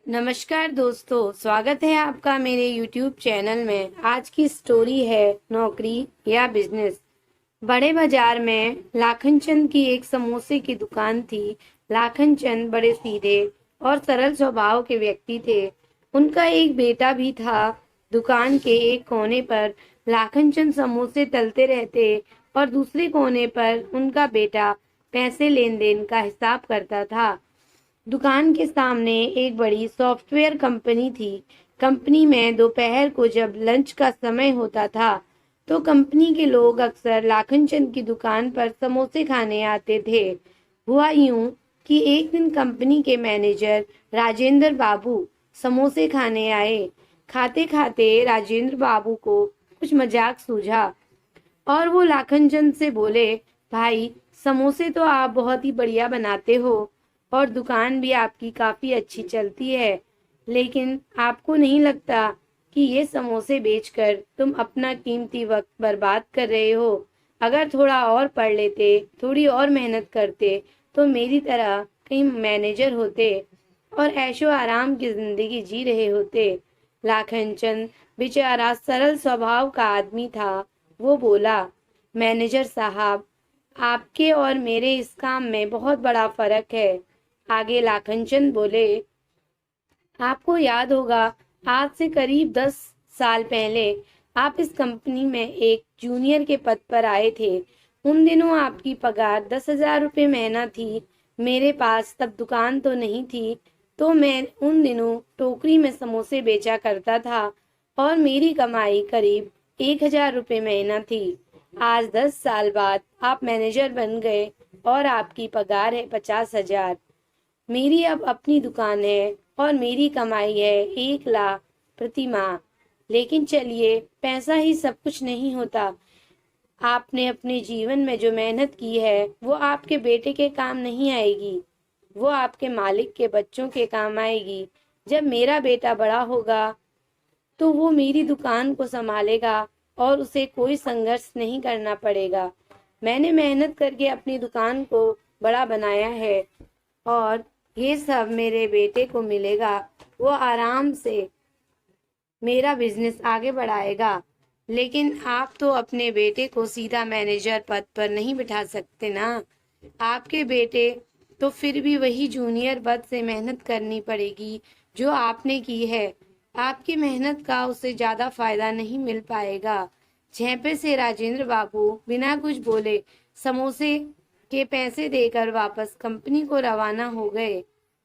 नमस्कार दोस्तों, स्वागत है आपका मेरे YouTube चैनल में। आज की स्टोरी है नौकरी या बिजनेस। बड़े बाजार में लाखन चंद की एक समोसे की दुकान थी। लाखन चंद बड़े सीधे और सरल स्वभाव के व्यक्ति थे। उनका एक बेटा भी था। दुकान के एक कोने पर लाखन चंद समोसे तलते रहते और दूसरे कोने पर उनका बेटा पैसे लेन देन का हिसाब करता था। दुकान के सामने एक बड़ी सॉफ्टवेयर कंपनी थी। कंपनी में दोपहर को जब लंच का समय होता था तो कंपनी के लोग अक्सर लाखन चंद की दुकान पर समोसे खाने आते थे। हुआ यूं कि एक दिन कंपनी के मैनेजर राजेंद्र बाबू समोसे खाने आए। खाते खाते राजेंद्र बाबू को कुछ मजाक सूझा और वो लाखन चंद से बोले, भाई समोसे तो आप बहुत ही बढ़िया बनाते हो और दुकान भी आपकी काफी अच्छी चलती है, लेकिन आपको नहीं लगता कि ये समोसे बेचकर तुम अपना कीमती वक्त बर्बाद कर रहे हो? अगर थोड़ा और पढ़ लेते, थोड़ी और मेहनत करते तो मेरी तरह कहीं मैनेजर होते और ऐशो आराम की जिंदगी जी रहे होते। लाखन चंद बेचारा सरल स्वभाव का आदमी था। वो बोला, मैनेजर साहब, आपके और मेरे इस काम में बहुत बड़ा फर्क है। आगे लाखन चंद बोले, आपको याद होगा आज से करीब 10 साल पहले आप इस कंपनी में एक जूनियर के पद पर आए थे। उन दिनों आपकी पगार 10,000 रुपये महीना थी। मेरे पास तब दुकान तो नहीं थी, तो मैं उन दिनों टोकरी में समोसे बेचा करता था और मेरी कमाई करीब 1,000 रुपये महीना थी। आज 10 साल बाद आप मैनेजर बन गए और आपकी पगार है 50,000। मेरी अब अपनी दुकान है और मेरी कमाई है 1 लाख प्रति माह। लेकिन चलिए, पैसा ही सब कुछ नहीं होता। आपने अपने जीवन में जो मेहनत की है वो आपके बेटे के काम नहीं आएगी, वो आपके मालिक के बच्चों के काम आएगी। जब मेरा बेटा बड़ा होगा तो वो मेरी दुकान को संभालेगा और उसे कोई संघर्ष नहीं करना पड़ेगा। मैंने मेहनत करके अपनी दुकान को बड़ा बनाया है और ये सब मेरे बेटे को मिलेगा। वो आराम से मेरा बिजनेस आगे बढ़ाएगा। लेकिन आप तो अपने बेटे को सीधा मैनेजर पद पर नहीं बिठा सकते ना। आपके बेटे तो फिर भी वही जूनियर पद से मेहनत करनी पड़ेगी जो आपने की है। आपकी मेहनत का उसे ज्यादा फायदा नहीं मिल पाएगा। झेपे से राजेंद्र बाबू बिना कुछ बोले समोसे के पैसे देकर वापस कंपनी को रवाना हो गए।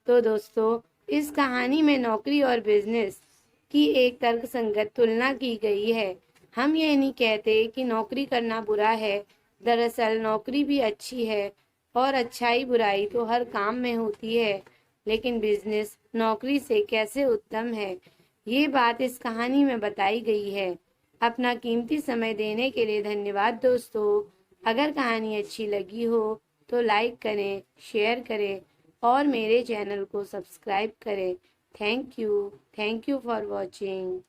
तो दोस्तों, इस कहानी में नौकरी और बिजनेस की एक तर्कसंगत तुलना की गई है। हम ये नहीं कहते कि नौकरी करना बुरा है। दरअसल नौकरी भी अच्छी है और अच्छाई बुराई तो हर काम में होती है। लेकिन बिजनेस नौकरी से कैसे उत्तम है, ये बात इस कहानी में बताई गई है। अपना कीमती समय देने के लिए धन्यवाद दोस्तों। अगर कहानी अच्छी लगी हो तो लाइक करें, शेयर करें और मेरे चैनल को सब्सक्राइब करें। Thank you for watching.